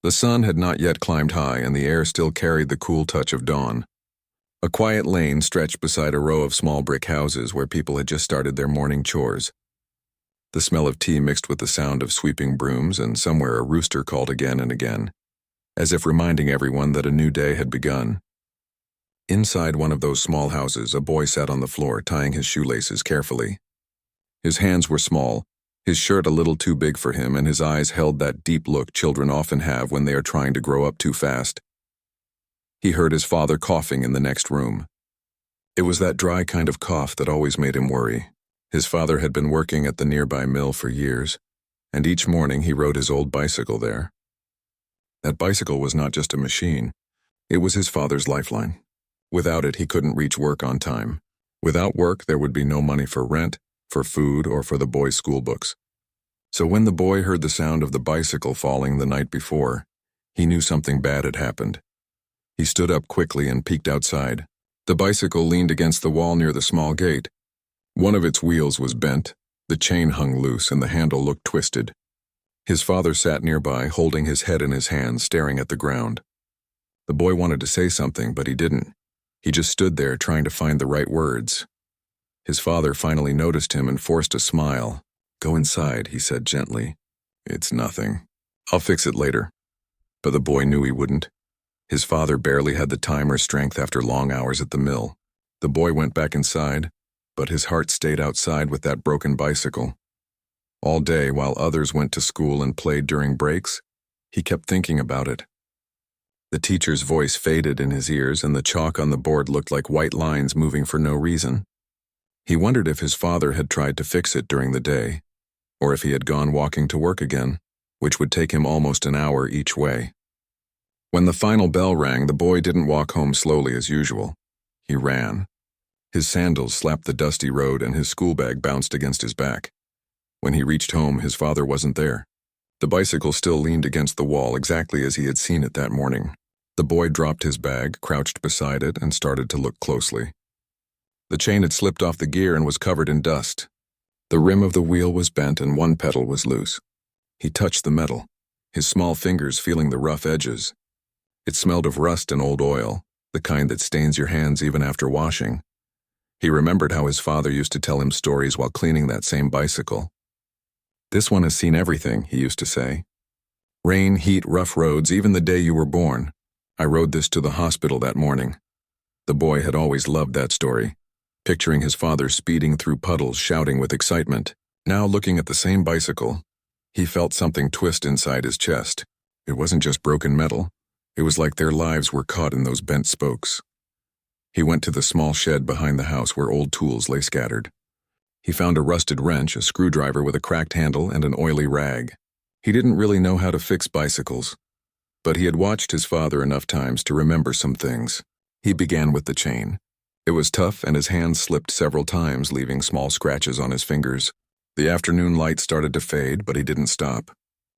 The sun had not yet climbed high, and the air still carried the cool touch of dawn. A quiet lane stretched beside a row of small brick houses where people had just started their morning chores. The smell of tea mixed with the sound of sweeping brooms, and somewhere a rooster called again and again, as if reminding everyone that a new day had begun. Inside one of those small houses, a boy sat on the floor, tying his shoelaces carefully. His hands were small, his shirt a little too big for him, and his eyes held that deep look children often have when they are trying to grow up too fast. He heard his father coughing in the next room. It was that dry kind of cough that always made him worry. His father had been working at the nearby mill for years, and each morning he rode his old bicycle there. That bicycle was not just a machine. It was his father's lifeline. Without it, he couldn't reach work on time. Without work, there would be no money for rent, for food, or for the boy's school books. So when the boy heard the sound of the bicycle falling the night before, he knew something bad had happened. He stood up quickly and peeked outside. The bicycle leaned against the wall near the small gate. One of its wheels was bent, the chain hung loose, and the handle looked twisted. His father sat nearby, holding his head in his hands, staring at the ground. The boy wanted to say something, but he didn't. He just stood there, trying to find the right words. His father finally noticed him and forced a smile. "Go inside," he said gently. "It's nothing. I'll fix it later." But the boy knew he wouldn't. His father barely had the time or strength after long hours at the mill. The boy went back inside, but his heart stayed outside with that broken bicycle. All day, while others went to school and played during breaks, he kept thinking about it. The teacher's voice faded in his ears, and the chalk on the board looked like white lines moving for no reason. He wondered if his father had tried to fix it during the day, or if he had gone walking to work again, which would take him almost an hour each way. When the final bell rang, the boy didn't walk home slowly as usual. He ran. His sandals slapped the dusty road, and his school bag bounced against his back. When he reached home, his father wasn't there. The bicycle still leaned against the wall, exactly as he had seen it that morning. The boy dropped his bag, crouched beside it, and started to look closely. The chain had slipped off the gear and was covered in dust. The rim of the wheel was bent and one pedal was loose. He touched the metal, his small fingers feeling the rough edges. It smelled of rust and old oil, the kind that stains your hands even after washing. He remembered how his father used to tell him stories while cleaning that same bicycle. "This one has seen everything," he used to say. "Rain, heat, rough roads, even the day you were born. I rode this to the hospital that morning." The boy had always loved that story, picturing his father speeding through puddles, shouting with excitement. Now, looking at the same bicycle, he felt something twist inside his chest. It wasn't just broken metal. It was like their lives were caught in those bent spokes. He went to the small shed behind the house where old tools lay scattered. He found a rusted wrench, a screwdriver with a cracked handle, and an oily rag. He didn't really know how to fix bicycles, but he had watched his father enough times to remember some things. He began with the chain. It was tough, and his hands slipped several times, leaving small scratches on his fingers. The afternoon light started to fade, but he didn't stop.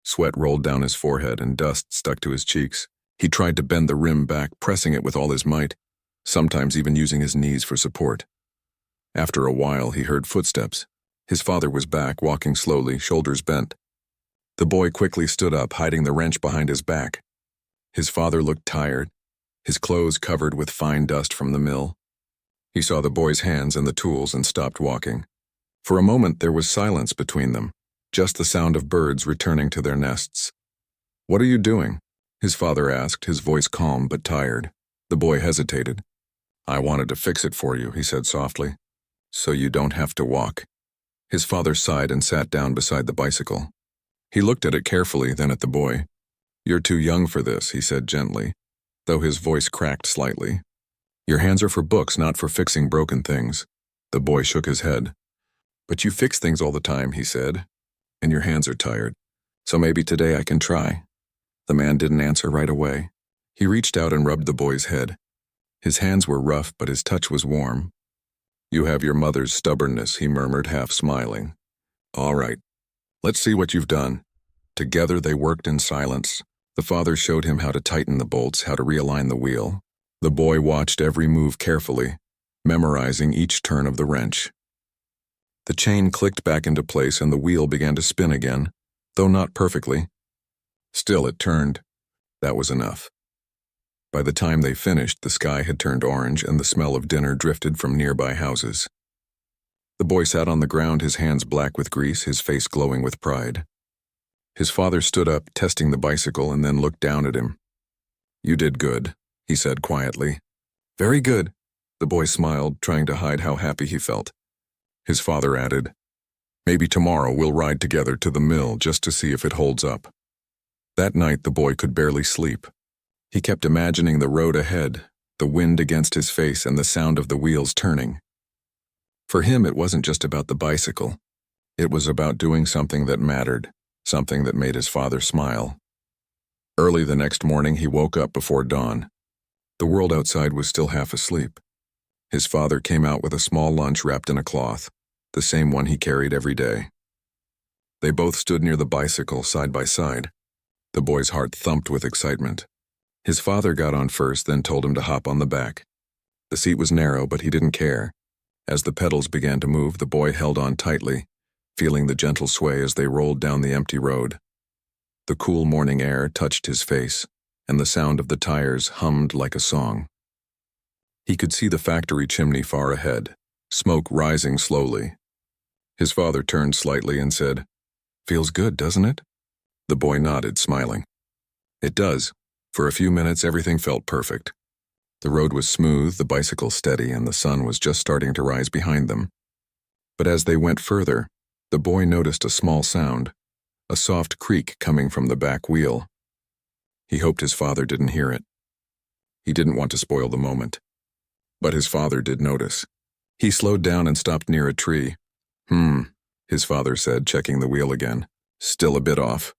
Sweat rolled down his forehead, and dust stuck to his cheeks. He tried to bend the rim back, pressing it with all his might, sometimes even using his knees for support. After a while, he heard footsteps. His father was back, walking slowly, shoulders bent. The boy quickly stood up, hiding the wrench behind his back. His father looked tired, his clothes covered with fine dust from the mill. He saw the boy's hands and the tools and stopped walking. For a moment, there was silence between them, just the sound of birds returning to their nests. "What are you doing?" his father asked, his voice calm but tired. The boy hesitated. "I wanted to fix it for you," he said softly, "so you don't have to walk." His father sighed and sat down beside the bicycle. He looked at it carefully, then at the boy. "You're too young for this," he said gently, though his voice cracked slightly. "Your hands are for books, not for fixing broken things." The boy shook his head. "But you fix things all the time," he said, "and your hands are tired. So maybe today I can try." The man didn't answer right away. He reached out and rubbed the boy's head. His hands were rough, but his touch was warm. "You have your mother's stubbornness," he murmured, half smiling. "All right, let's see what you've done." Together they worked in silence. The father showed him how to tighten the bolts, how to realign the wheel. The boy watched every move carefully, memorizing each turn of the wrench. The chain clicked back into place and the wheel began to spin again, though not perfectly. Still it turned. That was enough. By the time they finished, the sky had turned orange and the smell of dinner drifted from nearby houses. The boy sat on the ground, his hands black with grease, his face glowing with pride. His father stood up, testing the bicycle, and then looked down at him. "You did good," he said quietly. "Very good." The boy smiled, trying to hide how happy he felt. His father added, "Maybe tomorrow we'll ride together to the mill just to see if it holds up." That night the boy could barely sleep. He kept imagining the road ahead, the wind against his face and the sound of the wheels turning. For him, it wasn't just about the bicycle. It was about doing something that mattered, something that made his father smile. Early the next morning, he woke up before dawn. The world outside was still half asleep. His father came out with a small lunch wrapped in a cloth, the same one he carried every day. They both stood near the bicycle, side by side. The boy's heart thumped with excitement. His father got on first, then told him to hop on the back. The seat was narrow, but he didn't care. As the pedals began to move, the boy held on tightly, feeling the gentle sway as they rolled down the empty road. The cool morning air touched his face, and the sound of the tires hummed like a song. He could see the factory chimney far ahead, smoke rising slowly. His father turned slightly and said, "Feels good, doesn't it?" The boy nodded, smiling. "It does." For a few minutes, everything felt perfect. The road was smooth, the bicycle steady, and the sun was just starting to rise behind them. But as they went further, the boy noticed a small sound, a soft creak coming from the back wheel. He hoped his father didn't hear it. He didn't want to spoil the moment. But his father did notice. He slowed down and stopped near a tree. His father said, checking the wheel again. "Still a bit off."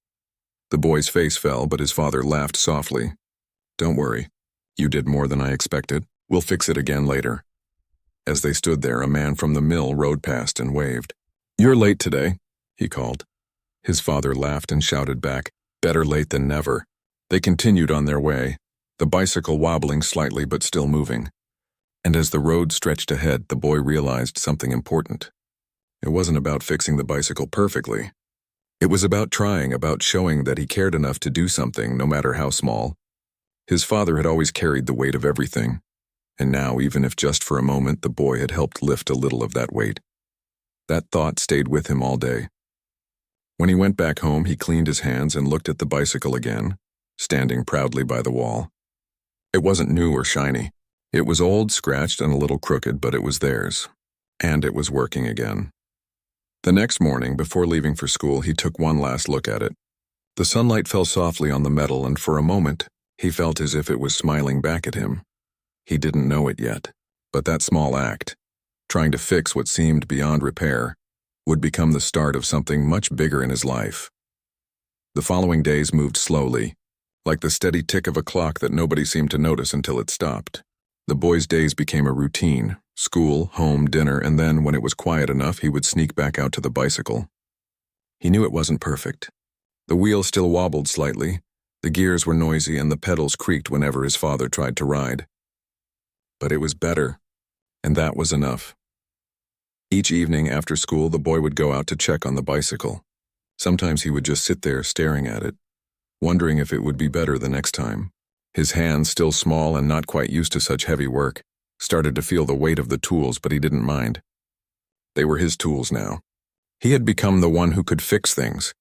The boy's face fell, but his father laughed softly. "Don't worry. You did more than I expected. We'll fix it again later." As they stood there, a man from the mill rode past and waved. "You're late today," he called. His father laughed and shouted back, "Better late than never." They continued on their way, the bicycle wobbling slightly but still moving. And as the road stretched ahead, the boy realized something important. It wasn't about fixing the bicycle perfectly. It was about trying, about showing that he cared enough to do something, no matter how small. His father had always carried the weight of everything, and now, even if just for a moment, the boy had helped lift a little of that weight. That thought stayed with him all day. When he went back home, he cleaned his hands and looked at the bicycle again, standing proudly by the wall. It wasn't new or shiny. It was old, scratched, and a little crooked, but it was theirs, and it was working again. The next morning, before leaving for school, he took one last look at it. The sunlight fell softly on the metal, and for a moment, he felt as if it was smiling back at him. He didn't know it yet, but that small act, trying to fix what seemed beyond repair, would become the start of something much bigger in his life. The following days moved slowly, like the steady tick of a clock that nobody seemed to notice until it stopped. The boy's days became a routine: school, home, dinner, and then, when it was quiet enough, he would sneak back out to the bicycle. He knew it wasn't perfect. The wheel still wobbled slightly, the gears were noisy, and the pedals creaked whenever his father tried to ride. But it was better, and that was enough. Each evening after school, the boy would go out to check on the bicycle. Sometimes he would just sit there staring at it, wondering if it would be better the next time. His hands, still small and not quite used to such heavy work, started to feel the weight of the tools, but he didn't mind. They were his tools now. He had become the one who could fix things.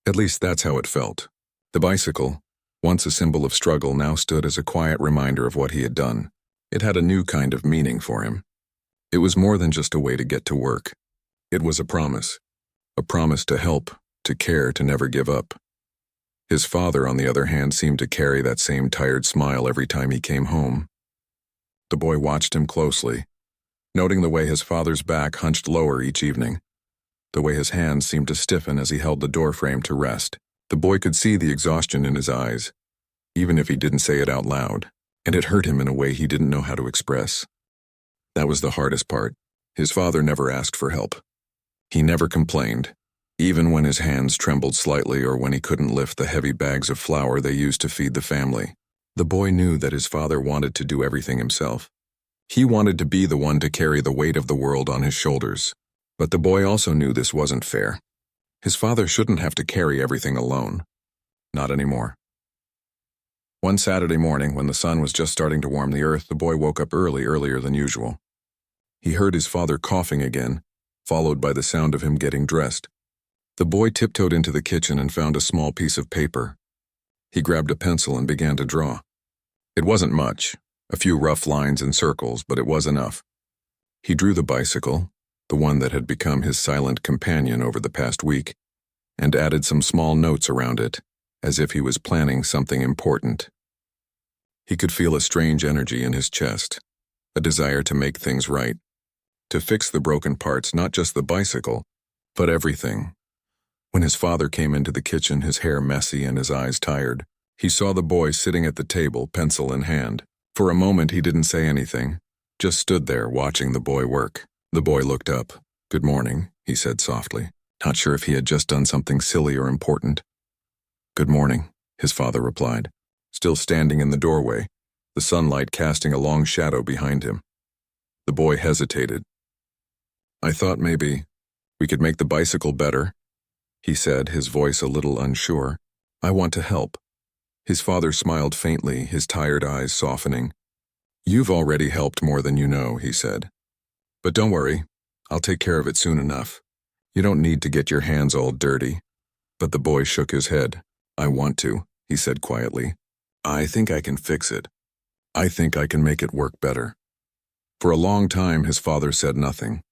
At least that's how it felt. The bicycle, once a symbol of struggle, now stood as a quiet reminder of what he had done. It had a new kind of meaning for him. It was more than just a way to get to work. It was a promise to help, to care, to never give up. His father, on the other hand, seemed to carry that same tired smile every time he came home. The boy watched him closely, noting the way his father's back hunched lower each evening, the way his hands seemed to stiffen as he held the doorframe to rest. The boy could see the exhaustion in his eyes, even if he didn't say it out loud, and it hurt him in a way he didn't know how to express. That was the hardest part. His father never asked for help. He never complained, even when his hands trembled slightly or when he couldn't lift the heavy bags of flour they used to feed the family. The boy knew that his father wanted to do everything himself. He wanted to be the one to carry the weight of the world on his shoulders. But the boy also knew this wasn't fair. His father shouldn't have to carry everything alone. Not anymore. One Saturday morning, when the sun was just starting to warm the earth, the boy woke up earlier than usual. He heard his father coughing again, followed by the sound of him getting dressed. The boy tiptoed into the kitchen and found a small piece of paper. He grabbed a pencil and began to draw. It wasn't much, a few rough lines and circles, but it was enough. He drew the bicycle, the one that had become his silent companion over the past week, and added some small notes around it, as if he was planning something important. He could feel a strange energy in his chest, a desire to make things right, to fix the broken parts, not just the bicycle, but everything. When his father came into the kitchen, his hair messy and his eyes tired, he saw the boy sitting at the table, pencil in hand. For a moment he didn't say anything, just stood there watching the boy work. The boy looked up. "Good morning," he said softly, not sure if he had just done something silly or important. "Good morning," his father replied, still standing in the doorway, the sunlight casting a long shadow behind him. The boy hesitated. "I thought maybe we could make the bicycle better," he said, his voice a little unsure. "I want to help." His father smiled faintly, his tired eyes softening. "You've already helped more than you know," he said. "But don't worry, I'll take care of it soon enough. You don't need to get your hands all dirty." But the boy shook his head. "I want to," he said quietly. "I think I can fix it. I think I can make it work better." For a long time his father said nothing.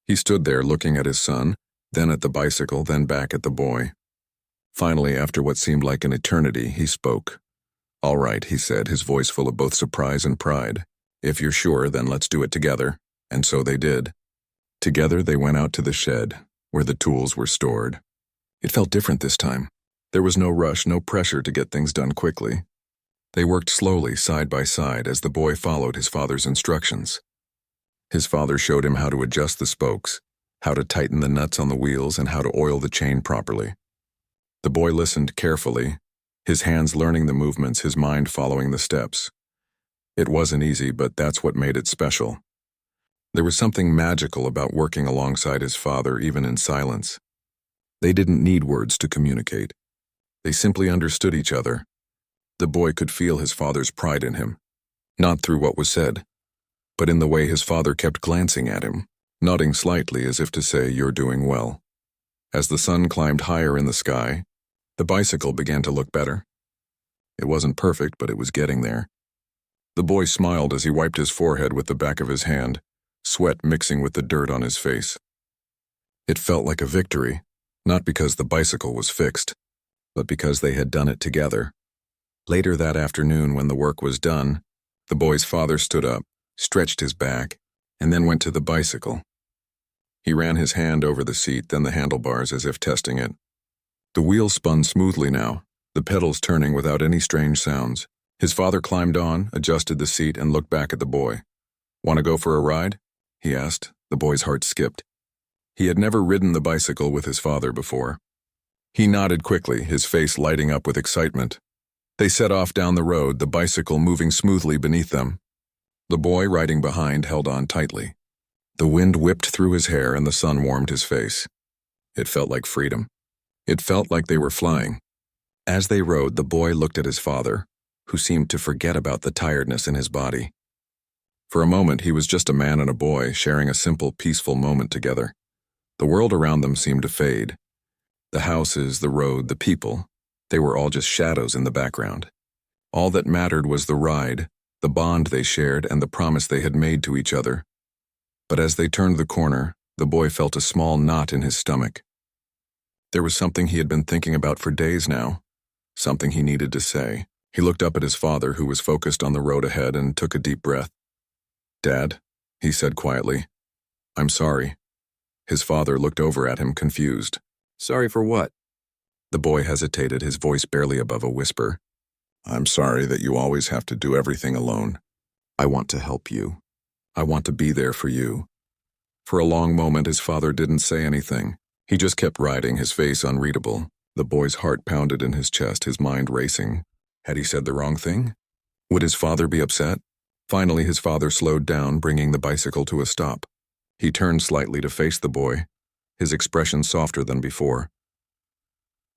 He stood there looking at his son, then at the bicycle, then back at the boy. Finally, after what seemed like an eternity, he spoke. "All right," he said, his voice full of both surprise and pride. "If you're sure, then let's do it together." And so they did. Together they went out to the shed, where the tools were stored. It felt different this time. There was no rush, no pressure to get things done quickly. They worked slowly, side by side, as the boy followed his father's instructions. His father showed him how to adjust the spokes, how to tighten the nuts on the wheels, and how to oil the chain properly. The boy listened carefully, his hands learning the movements, his mind following the steps. It wasn't easy, but that's what made it special. There was something magical about working alongside his father, even in silence. They didn't need words to communicate. They simply understood each other. The boy could feel his father's pride in him, not through what was said, but in the way his father kept glancing at him, nodding slightly as if to say, "You're doing well." As the sun climbed higher in the sky, the bicycle began to look better. It wasn't perfect, but it was getting there. The boy smiled as he wiped his forehead with the back of his hand, sweat mixing with the dirt on his face. It felt like a victory, not because the bicycle was fixed, but because they had done it together. Later that afternoon, when the work was done, the boy's father stood up, stretched his back, and then went to the bicycle. He ran his hand over the seat, then the handlebars, as if testing it. The wheels spun smoothly now, the pedals turning without any strange sounds. His father climbed on, adjusted the seat, and looked back at the boy. "Want to go for a ride?" he asked. The boy's heart skipped. He had never ridden the bicycle with his father before. He nodded quickly, his face lighting up with excitement. They set off down the road, the bicycle moving smoothly beneath them. The boy, riding behind, held on tightly. The wind whipped through his hair and the sun warmed his face. It felt like freedom. It felt like they were flying. As they rode, the boy looked at his father, who seemed to forget about the tiredness in his body. For a moment, he was just a man and a boy, sharing a simple, peaceful moment together. The world around them seemed to fade. The houses, the road, the people, they were all just shadows in the background. All that mattered was the ride, the bond they shared, and the promise they had made to each other. But as they turned the corner, the boy felt a small knot in his stomach. There was something he had been thinking about for days now, something he needed to say. He looked up at his father, who was focused on the road ahead, and took a deep breath. "Dad," he said quietly, "I'm sorry." His father looked over at him, confused. "Sorry for what?" The boy hesitated, his voice barely above a whisper. "I'm sorry that you always have to do everything alone. I want to help you. I want to be there for you." For a long moment, his father didn't say anything. He just kept riding, his face unreadable. The boy's heart pounded in his chest, his mind racing. Had he said the wrong thing? Would his father be upset? Finally, his father slowed down, bringing the bicycle to a stop. He turned slightly to face the boy, his expression softer than before.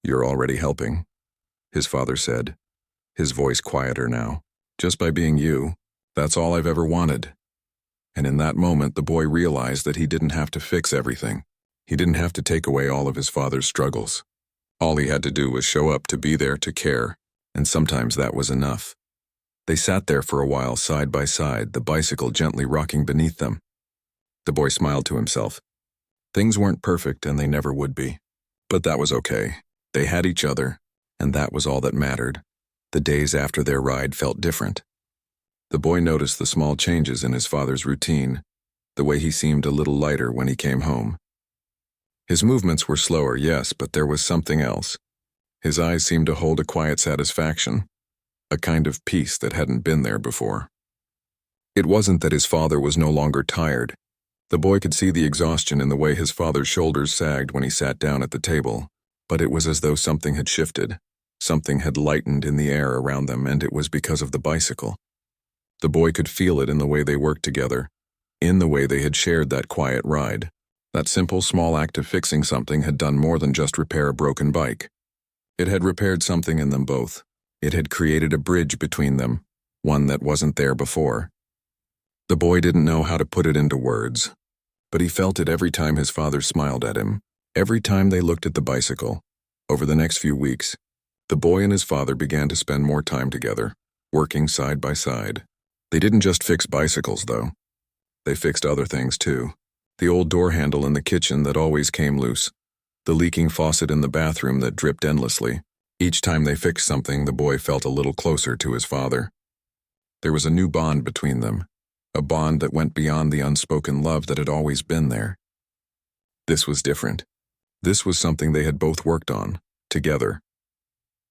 "You're already helping," his father said, his voice quieter now. "Just by being you, that's all I've ever wanted." And in that moment, the boy realized that he didn't have to fix everything. He didn't have to take away all of his father's struggles. All he had to do was show up, to be there, to care, and sometimes that was enough. They sat there for a while, side by side, the bicycle gently rocking beneath them. The boy smiled to himself. Things weren't perfect, and they never would be. But that was okay. They had each other, and that was all that mattered. The days after their ride felt different. The boy noticed the small changes in his father's routine, the way he seemed a little lighter when he came home. His movements were slower, yes, but there was something else. His eyes seemed to hold a quiet satisfaction, a kind of peace that hadn't been there before. It wasn't that his father was no longer tired. The boy could see the exhaustion in the way his father's shoulders sagged when he sat down at the table, but it was as though something had shifted. Something had lightened in the air around them, and it was because of the bicycle. The boy could feel it in the way they worked together, in the way they had shared that quiet ride. That simple, small act of fixing something had done more than just repair a broken bike. It had repaired something in them both. It had created a bridge between them, one that wasn't there before. The boy didn't know how to put it into words, but he felt it every time his father smiled at him, every time they looked at the bicycle. Over the next few weeks, the boy and his father began to spend more time together, working side by side. They didn't just fix bicycles, though. They fixed other things, too. The old door handle in the kitchen that always came loose. The leaking faucet in the bathroom that dripped endlessly. Each time they fixed something, the boy felt a little closer to his father. There was a new bond between them, a bond that went beyond the unspoken love that had always been there. This was different. This was something they had both worked on, together.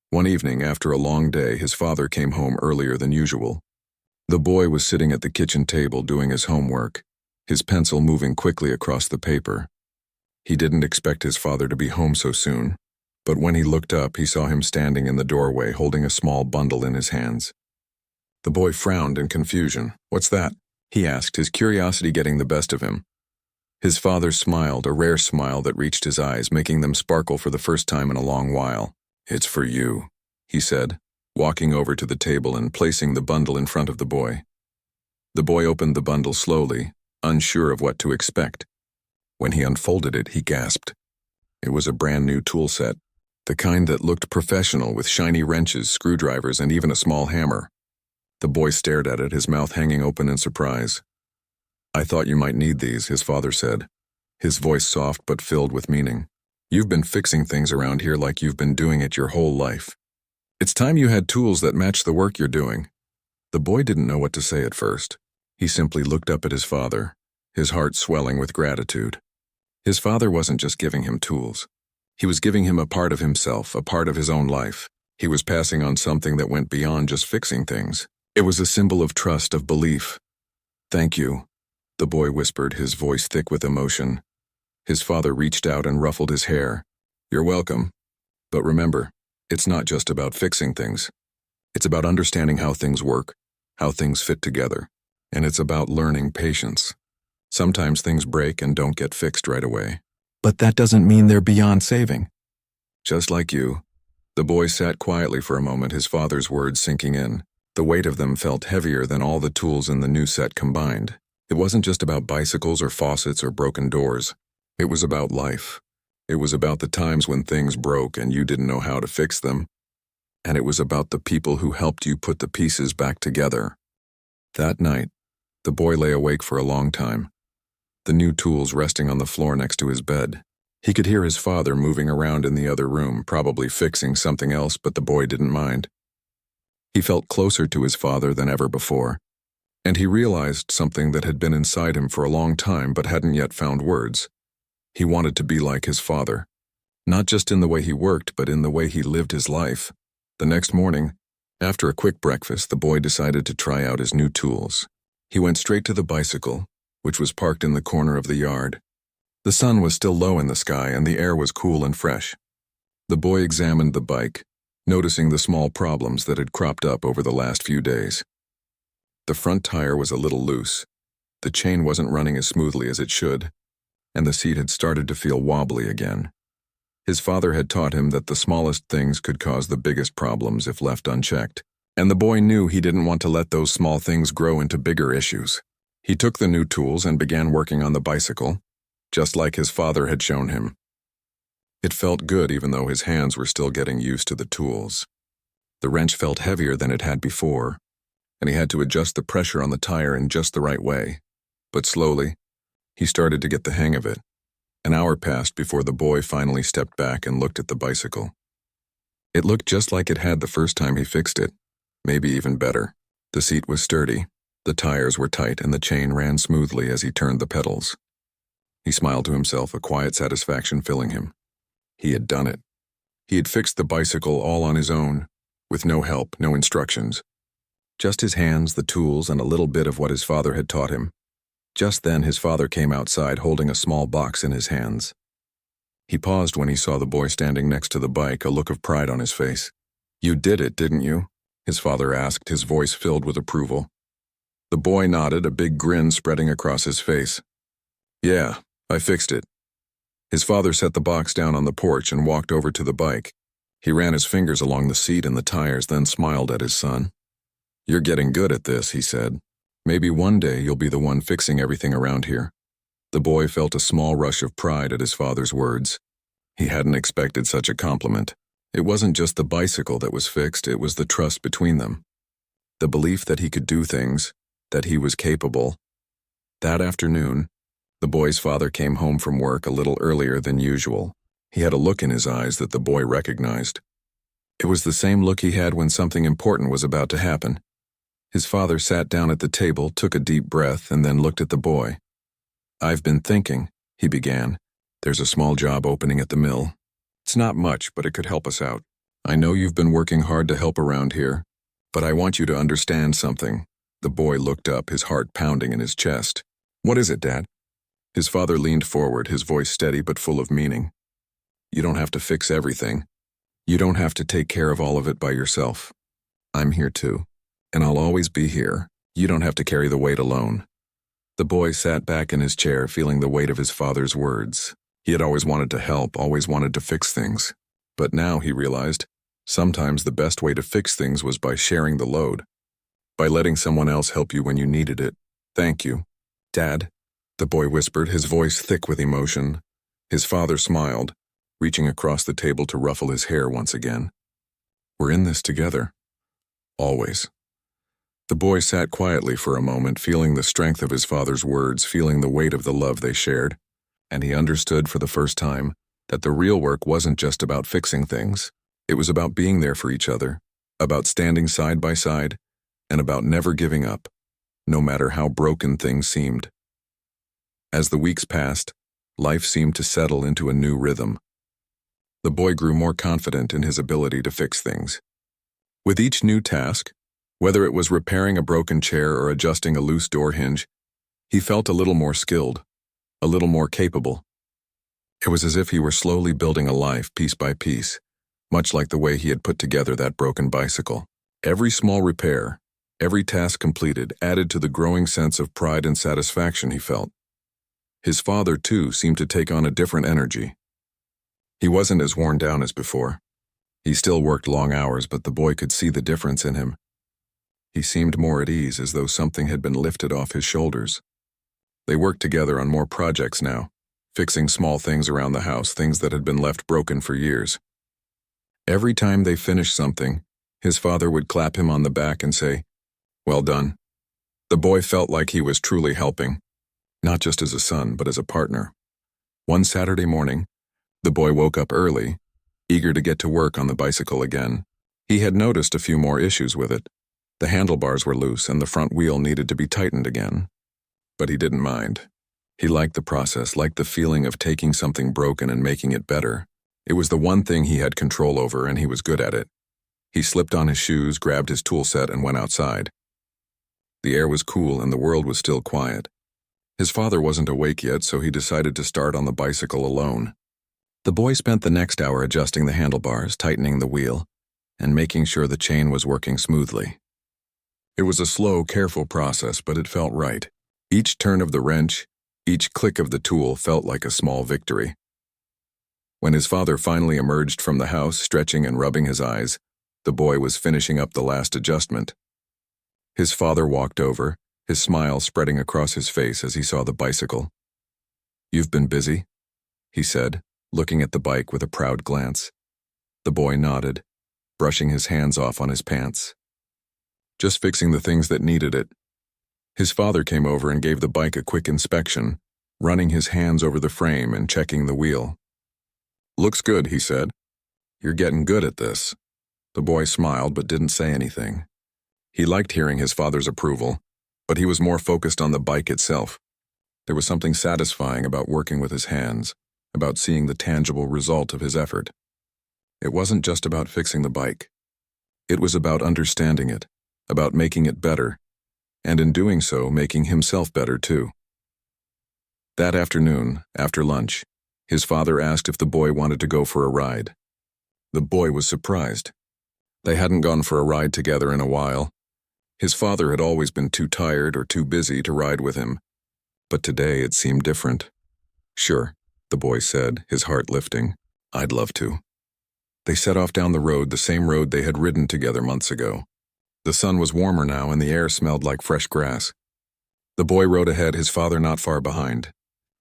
One evening, after a long day, his father came home earlier than usual. The boy was sitting at the kitchen table doing his homework, his pencil moving quickly across the paper. He didn't expect his father to be home so soon, but when he looked up, he saw him standing in the doorway holding a small bundle in his hands. The boy frowned in confusion. "What's that?" he asked, his curiosity getting the best of him. His father smiled, a rare smile that reached his eyes, making them sparkle for the first time in a long while. "It's for you," he said, walking over to the table and placing the bundle in front of the boy. The boy opened the bundle slowly, unsure of what to expect. When he unfolded it, he gasped. It was a brand new tool set, the kind that looked professional with shiny wrenches, screwdrivers, and even a small hammer. The boy stared at it, his mouth hanging open in surprise. "I thought you might need these," his father said, his voice soft but filled with meaning. "You've been fixing things around here like you've been doing it your whole life. It's time you had tools that match the work you're doing." The boy didn't know what to say at first. He simply looked up at his father, his heart swelling with gratitude. His father wasn't just giving him tools. He was giving him a part of himself, a part of his own life. He was passing on something that went beyond just fixing things. It was a symbol of trust, of belief. "Thank you," the boy whispered, his voice thick with emotion. His father reached out and ruffled his hair. "You're welcome. But remember, it's not just about fixing things. It's about understanding how things work, how things fit together. And it's about learning patience. Sometimes things break and don't get fixed right away. But that doesn't mean they're beyond saving." "Just like you." The boy sat quietly for a moment, his father's words sinking in. The weight of them felt heavier than all the tools in the new set combined. It wasn't just about bicycles or faucets or broken doors. It was about life. It was about the times when things broke and you didn't know how to fix them. And it was about the people who helped you put the pieces back together. That night, the boy lay awake for a long time, the new tools resting on the floor next to his bed. He could hear his father moving around in the other room, probably fixing something else, but the boy didn't mind. He felt closer to his father than ever before, and he realized something that had been inside him for a long time but hadn't yet found words. He wanted to be like his father, not just in the way he worked, but in the way he lived his life. The next morning, after a quick breakfast, the boy decided to try out his new tools. He went straight to the bicycle, which was parked in the corner of the yard. The sun was still low in the sky and the air was cool and fresh. The boy examined the bike, noticing the small problems that had cropped up over the last few days. The front tire was a little loose. The chain wasn't running as smoothly as it should, and the seat had started to feel wobbly again. His father had taught him that the smallest things could cause the biggest problems if left unchecked. And the boy knew he didn't want to let those small things grow into bigger issues. He took the new tools and began working on the bicycle, just like his father had shown him. It felt good even though his hands were still getting used to the tools. The wrench felt heavier than it had before, and he had to adjust the pressure on the tire in just the right way. But slowly, he started to get the hang of it. An hour passed before the boy finally stepped back and looked at the bicycle. It looked just like it had the first time he fixed it, maybe even better. The seat was sturdy, the tires were tight, and the chain ran smoothly as he turned the pedals. He smiled to himself, a quiet satisfaction filling him. He had done it. He had fixed the bicycle all on his own, with no help, no instructions. Just his hands, the tools, and a little bit of what his father had taught him. Just then his father came outside holding a small box in his hands. He paused when he saw the boy standing next to the bike, a look of pride on his face. "You did it, didn't you?" his father asked, his voice filled with approval. The boy nodded, a big grin spreading across his face. "Yeah, I fixed it." His father set the box down on the porch and walked over to the bike. He ran his fingers along the seat and the tires, then smiled at his son. "You're getting good at this," he said. "Maybe one day you'll be the one fixing everything around here." The boy felt a small rush of pride at his father's words. He hadn't expected such a compliment. It wasn't just the bicycle that was fixed, it was the trust between them. The belief that he could do things, that he was capable. That afternoon, the boy's father came home from work a little earlier than usual. He had a look in his eyes that the boy recognized. It was the same look he had when something important was about to happen. His father sat down at the table, took a deep breath, and then looked at the boy. "I've been thinking," he began. "There's a small job opening at the mill. It's not much, but it could help us out. I know you've been working hard to help around here, but I want you to understand something." The boy looked up, his heart pounding in his chest. "What is it, Dad?" His father leaned forward, his voice steady but full of meaning. "You don't have to fix everything. You don't have to take care of all of it by yourself. I'm here too, and I'll always be here. You don't have to carry the weight alone." The boy sat back in his chair, feeling the weight of his father's words. He had always wanted to help, always wanted to fix things. But now, he realized, sometimes the best way to fix things was by sharing the load, by letting someone else help you when you needed it. "Thank you, Dad," the boy whispered, his voice thick with emotion. His father smiled, reaching across the table to ruffle his hair once again. "We're in this together. Always." The boy sat quietly for a moment, feeling the strength of his father's words, feeling the weight of the love they shared. And he understood for the first time that the real work wasn't just about fixing things. It was about being there for each other, about standing side by side, and about never giving up, no matter how broken things seemed. As the weeks passed, life seemed to settle into a new rhythm. The boy grew more confident in his ability to fix things. With each new task, whether it was repairing a broken chair or adjusting a loose door hinge, he felt a little more skilled, a little more capable. It was as if he were slowly building a life piece by piece, much like the way he had put together that broken bicycle. Every small repair, every task completed, added to the growing sense of pride and satisfaction he felt. His father, too, seemed to take on a different energy. He wasn't as worn down as before. He still worked long hours, but the boy could see the difference in him. He seemed more at ease, as though something had been lifted off his shoulders. They worked together on more projects now, fixing small things around the house, things that had been left broken for years. Every time they finished something, his father would clap him on the back and say, "Well done." The boy felt like he was truly helping, not just as a son, but as a partner. One Saturday morning, the boy woke up early, eager to get to work on the bicycle again. He had noticed a few more issues with it. The handlebars were loose and the front wheel needed to be tightened again. But he didn't mind. He liked the process, liked the feeling of taking something broken and making it better. It was the one thing he had control over, and he was good at it. He slipped on his shoes, grabbed his tool set, and went outside. The air was cool and the world was still quiet. His father wasn't awake yet, so he decided to start on the bicycle alone. The boy spent the next hour adjusting the handlebars, tightening the wheel, and making sure the chain was working smoothly. It was a slow, careful process, but it felt right. Each turn of the wrench, each click of the tool felt like a small victory. When his father finally emerged from the house, stretching and rubbing his eyes, The boy was finishing up the last adjustment. His father walked over, his smile spreading across his face as he saw the bicycle. "You've been busy?" he said, looking at the bike with a proud glance. The boy nodded, brushing his hands off on his pants. "Just fixing the things that needed it." His father came over and gave the bike a quick inspection, running his hands over the frame and checking the wheel. "Looks good," he said. "You're getting good at this." The boy smiled but didn't say anything. He liked hearing his father's approval, but he was more focused on the bike itself. There was something satisfying about working with his hands, about seeing the tangible result of his effort. It wasn't just about fixing the bike. It was about understanding it, about making it better, and in doing so, making himself better too. That afternoon, after lunch, his father asked if the boy wanted to go for a ride. The boy was surprised. They hadn't gone for a ride together in a while. His father had always been too tired or too busy to ride with him, but today it seemed different. "Sure," the boy said, his heart lifting. "I'd love to." They set off down the road, the same road they had ridden together months ago. The sun was warmer now and the air smelled like fresh grass. The boy rode ahead, his father not far behind.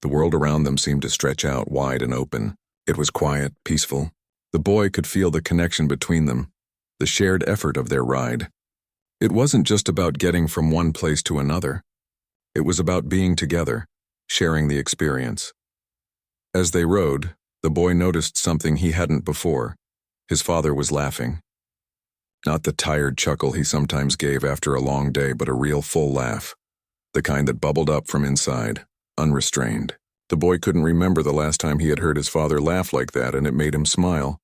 The world around them seemed to stretch out wide and open. It was quiet, peaceful. The boy could feel the connection between them, the shared effort of their ride. It wasn't just about getting from one place to another. It was about being together, sharing the experience. As they rode, the boy noticed something he hadn't before. His father was laughing. Not the tired chuckle he sometimes gave after a long day, but a real full laugh. The kind that bubbled up from inside, unrestrained. The boy couldn't remember the last time he had heard his father laugh like that, and it made him smile.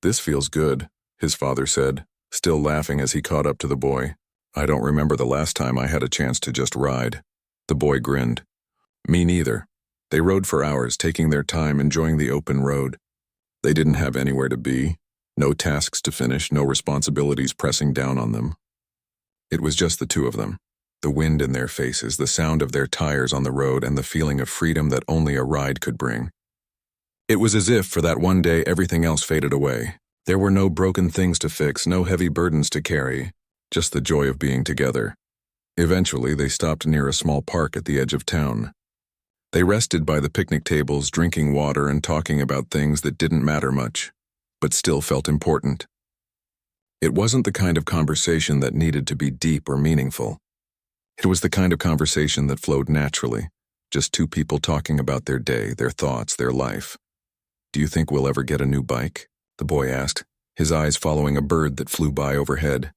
"This feels good," his father said, still laughing as he caught up to the boy. "I don't remember the last time I had a chance to just ride." The boy grinned. "Me neither." They rode for hours, taking their time, enjoying the open road. They didn't have anywhere to be, no tasks to finish, no responsibilities pressing down on them. It was just the two of them, the wind in their faces, the sound of their tires on the road, and the feeling of freedom that only a ride could bring. It was as if, for that one day, everything else faded away. There were no broken things to fix, no heavy burdens to carry, just the joy of being together. Eventually, they stopped near a small park at the edge of town. They rested by the picnic tables, drinking water and talking about things that didn't matter much, but still felt important. It wasn't the kind of conversation that needed to be deep or meaningful. It was the kind of conversation that flowed naturally, just two people talking about their day, their thoughts, their life. "Do you think we'll ever get a new bike?" the boy asked, his eyes following a bird that flew by overhead.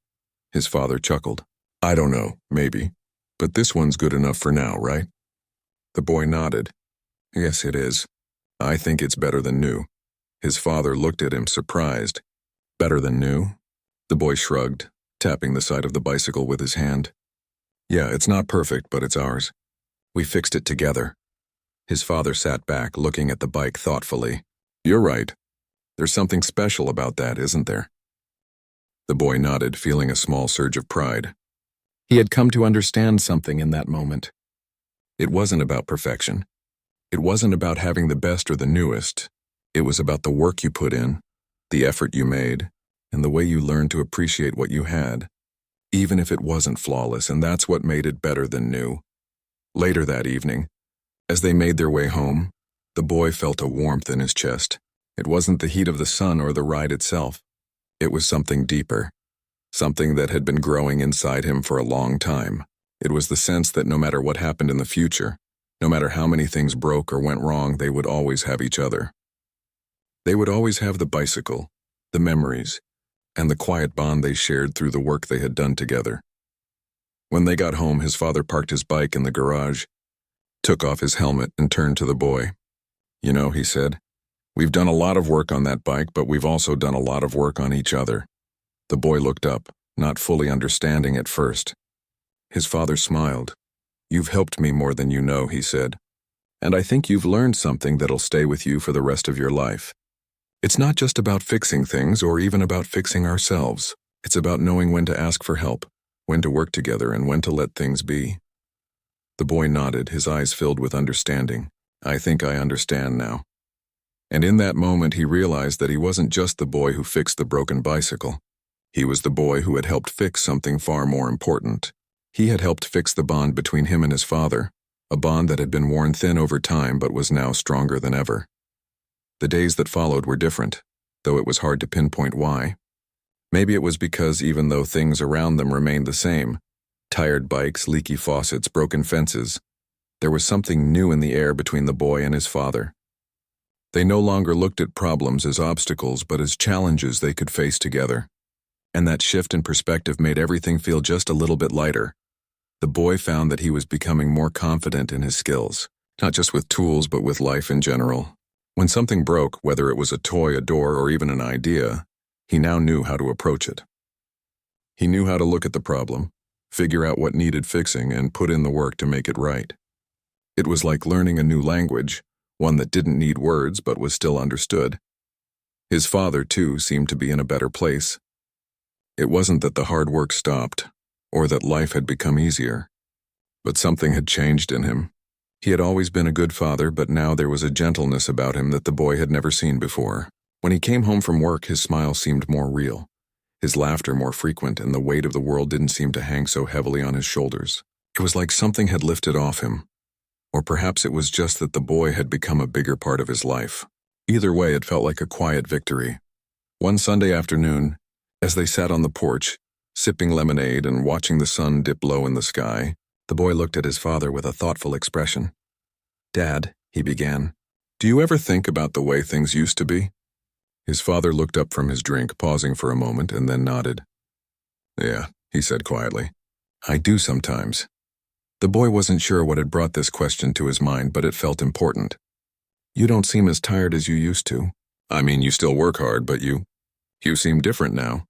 His father chuckled. "I don't know, maybe. But this one's good enough for now, right?" The boy nodded. "Yes, it is. I think it's better than new." His father looked at him, surprised. "Better than new?" The boy shrugged, tapping the side of the bicycle with his hand. "Yeah, it's not perfect, but it's ours. We fixed it together." His father sat back, looking at the bike thoughtfully. "You're right. There's something special about that, isn't there?" The boy nodded, feeling a small surge of pride. He had come to understand something in that moment. It wasn't about perfection. It wasn't about having the best or the newest. It was about the work you put in, the effort you made, and the way you learned to appreciate what you had, even if it wasn't flawless, and that's what made it better than new. Later that evening, as they made their way home, the boy felt a warmth in his chest. It wasn't the heat of the sun or the ride itself. It was something deeper, something that had been growing inside him for a long time. It was the sense that no matter what happened in the future, no matter how many things broke or went wrong, they would always have each other. They would always have the bicycle, the memories, and the quiet bond they shared through the work they had done together. When they got home, his father parked his bike in the garage, took off his helmet, and turned to the boy. "You know," he said, "we've done a lot of work on that bike, but we've also done a lot of work on each other." The boy looked up, not fully understanding at first. His father smiled. "You've helped me more than you know," he said. "And I think you've learned something that'll stay with you for the rest of your life. It's not just about fixing things or even about fixing ourselves. It's about knowing when to ask for help, when to work together, and when to let things be." The boy nodded, his eyes filled with understanding. "I think I understand now." And in that moment he realized that he wasn't just the boy who fixed the broken bicycle. He was the boy who had helped fix something far more important. He had helped fix the bond between him and his father, a bond that had been worn thin over time but was now stronger than ever. The days that followed were different, though it was hard to pinpoint why. Maybe it was because even though things around them remained the same, tired bikes, leaky faucets, broken fences, there was something new in the air between the boy and his father. They no longer looked at problems as obstacles but as challenges they could face together. And that shift in perspective made everything feel just a little bit lighter. The boy found that he was becoming more confident in his skills, not just with tools but with life in general. When something broke, whether it was a toy, a door, or even an idea, he now knew how to approach it. He knew how to look at the problem, figure out what needed fixing, and put in the work to make it right. It was like learning a new language, one that didn't need words but was still understood. His father, too, seemed to be in a better place. It wasn't that the hard work stopped, or that life had become easier, but something had changed in him. He had always been a good father, but now there was a gentleness about him that the boy had never seen before. When he came home from work, his smile seemed more real, his laughter more frequent, and the weight of the world didn't seem to hang so heavily on his shoulders. It was like something had lifted off him, or perhaps it was just that the boy had become a bigger part of his life. Either way, it felt like a quiet victory. One Sunday afternoon, as they sat on the porch, sipping lemonade and watching the sun dip low in the sky, the boy looked at his father with a thoughtful expression. "Dad," he began, "do you ever think about the way things used to be?" His father looked up from his drink, pausing for a moment, and then nodded. "Yeah," he said quietly. "I do sometimes." The boy wasn't sure what had brought this question to his mind, but it felt important. "You don't seem as tired as you used to." "I mean, you still work hard, but you seem different now."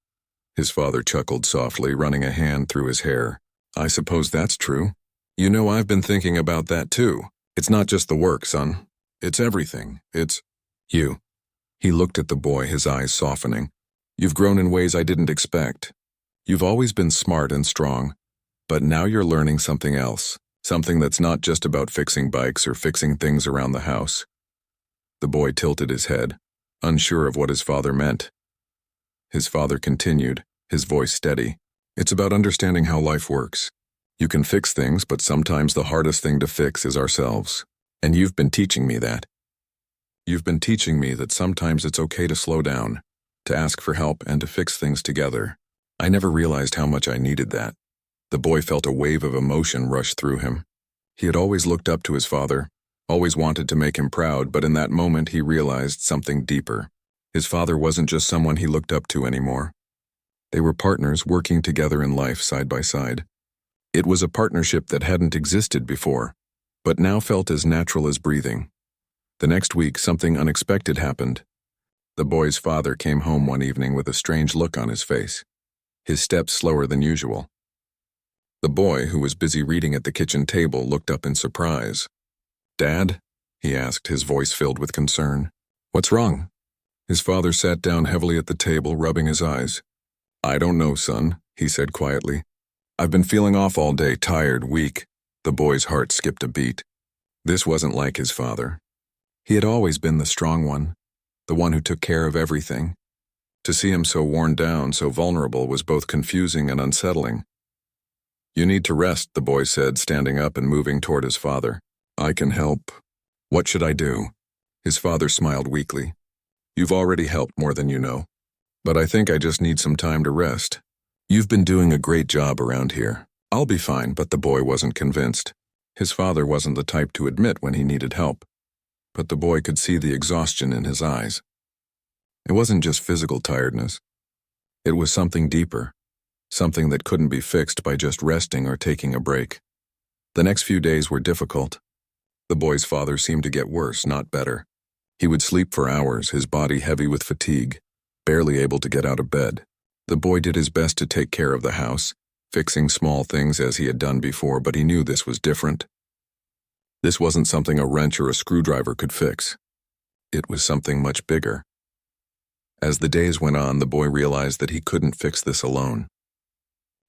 His father chuckled softly, running a hand through his hair. "I suppose that's true. You know, I've been thinking about that too. It's not just the work, son. It's everything. It's you." He looked at the boy, his eyes softening. "You've grown in ways I didn't expect. You've always been smart and strong, but now you're learning something else, something that's not just about fixing bikes or fixing things around the house." The boy tilted his head, unsure of what his father meant. His father continued, his voice steady. "It's about understanding how life works. You can fix things, but sometimes the hardest thing to fix is ourselves. And you've been teaching me that. You've been teaching me that sometimes it's okay to slow down, to ask for help, and to fix things together. I never realized how much I needed that." The boy felt a wave of emotion rush through him. He had always looked up to his father, always wanted to make him proud, but in that moment he realized something deeper. His father wasn't just someone he looked up to anymore. They were partners working together in life side by side. It was a partnership that hadn't existed before, but now felt as natural as breathing. The next week, something unexpected happened. The boy's father came home one evening with a strange look on his face, his steps slower than usual. The boy, who was busy reading at the kitchen table, looked up in surprise. "Dad?" he asked, his voice filled with concern. "What's wrong?" His father sat down heavily at the table, rubbing his eyes. "I don't know, son," he said quietly. "I've been feeling off all day, tired, weak." The boy's heart skipped a beat. This wasn't like his father. He had always been the strong one, the one who took care of everything. To see him so worn down, so vulnerable, was both confusing and unsettling. "You need to rest," the boy said, standing up and moving toward his father. "I can help. What should I do?" His father smiled weakly. "You've already helped more than you know. But I think I just need some time to rest. You've been doing a great job around here. I'll be fine." But the boy wasn't convinced. His father wasn't the type to admit when he needed help, but the boy could see the exhaustion in his eyes. It wasn't just physical tiredness. It was something deeper, something that couldn't be fixed by just resting or taking a break. The next few days were difficult. The boy's father seemed to get worse, not better. He would sleep for hours, his body heavy with fatigue, barely able to get out of bed. The boy did his best to take care of the house, fixing small things as he had done before, but he knew this was different. This wasn't something a wrench or a screwdriver could fix. It was something much bigger. As the days went on, the boy realized that he couldn't fix this alone.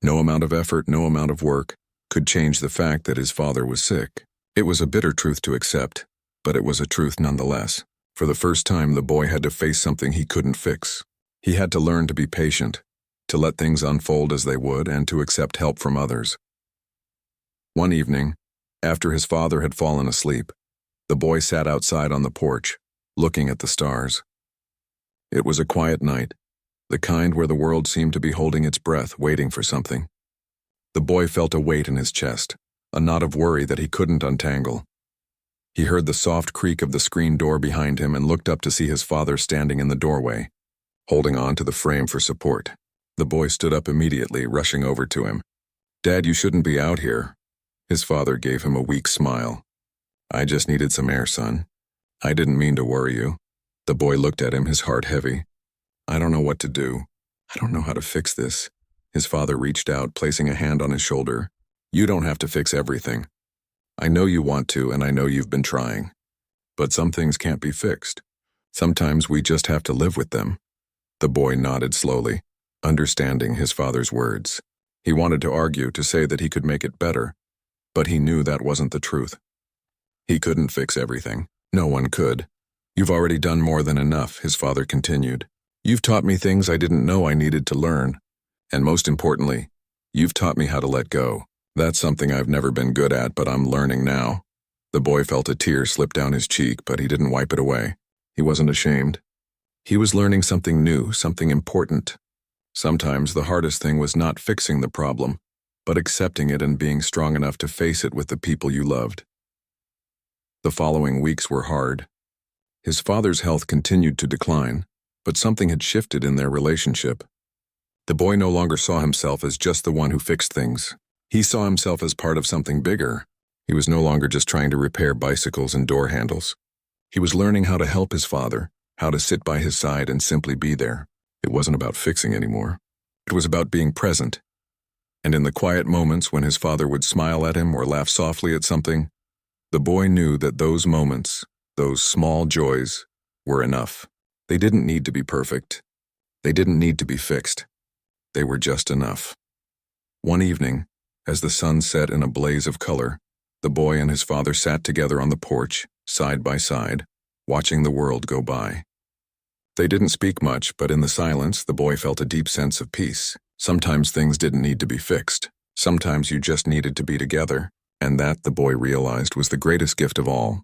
No amount of effort, no amount of work, could change the fact that his father was sick. It was a bitter truth to accept, but it was a truth nonetheless. For the first time, the boy had to face something he couldn't fix. He had to learn to be patient, to let things unfold as they would, and to accept help from others. One evening, after his father had fallen asleep, the boy sat outside on the porch, looking at the stars. It was a quiet night, the kind where the world seemed to be holding its breath, waiting for something. The boy felt a weight in his chest, a knot of worry that he couldn't untangle. He heard the soft creak of the screen door behind him and looked up to see his father standing in the doorway, holding on to the frame for support. The boy stood up immediately, rushing over to him. "Dad, you shouldn't be out here." His father gave him a weak smile. "I just needed some air, son. I didn't mean to worry you." The boy looked at him, his heart heavy. "I don't know what to do. I don't know how to fix this." His father reached out, placing a hand on his shoulder. "You don't have to fix everything. I know you want to, and I know you've been trying. But some things can't be fixed. Sometimes we just have to live with them." The boy nodded slowly, understanding his father's words. He wanted to argue, to say that he could make it better, but he knew that wasn't the truth. He couldn't fix everything. No one could. "You've already done more than enough," his father continued. "You've taught me things I didn't know I needed to learn. And most importantly, you've taught me how to let go. That's something I've never been good at, but I'm learning now." The boy felt a tear slip down his cheek, but he didn't wipe it away. He wasn't ashamed. He was learning something new, something important. Sometimes the hardest thing was not fixing the problem, but accepting it and being strong enough to face it with the people you loved. The following weeks were hard. His father's health continued to decline, but something had shifted in their relationship. The boy no longer saw himself as just the one who fixed things. He saw himself as part of something bigger. He was no longer just trying to repair bicycles and door handles. He was learning how to help his father, how to sit by his side and simply be there. It wasn't about fixing anymore. It was about being present. And in the quiet moments when his father would smile at him or laugh softly at something, the boy knew that those moments, those small joys, were enough. They didn't need to be perfect. They didn't need to be fixed. They were just enough. One evening, as the sun set in a blaze of color, the boy and his father sat together on the porch, side by side, watching the world go by. They didn't speak much, but in the silence, the boy felt a deep sense of peace. Sometimes things didn't need to be fixed. Sometimes you just needed to be together, and that, the boy realized, was the greatest gift of all.